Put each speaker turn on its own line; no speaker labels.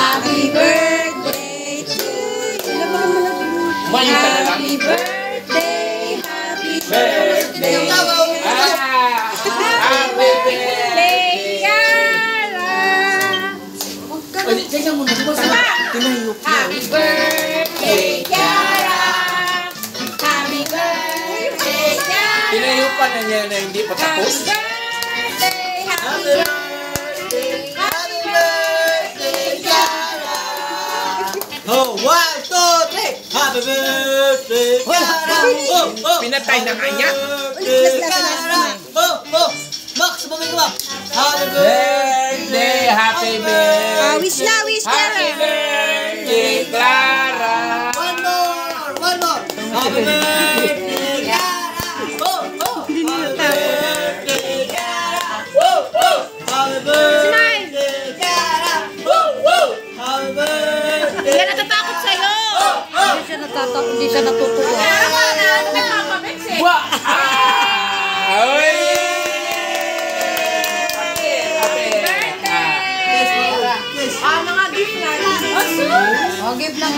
Happy birthday to you. Happy birthday, happy birthday. Happy birthday, Yara. Happy birthday, Yara. Happy birthday, Yara.
Pinayupan na niya na hindi pa tapos.
Happy birthday, happy birthday, happy birthday, Yara.
Oh, 1, 2, 3. Happy birthday, Yara.
Pinatay na nga niya.
Max, sabagay ka ba? Happy
Birthday, happy birthday.
Wish na, wish na.
Happy birthday, Clara.
One more. Happy birthday, Yara. Happy birthday, Yara. Happy birthday, Yara. Happy birthday.
Hindi siya natatakot sa'yo. Hindi siya natatakot, hindi siya natutuwa.
Wah! Ay!
Mga gift na. Oh, gift lang.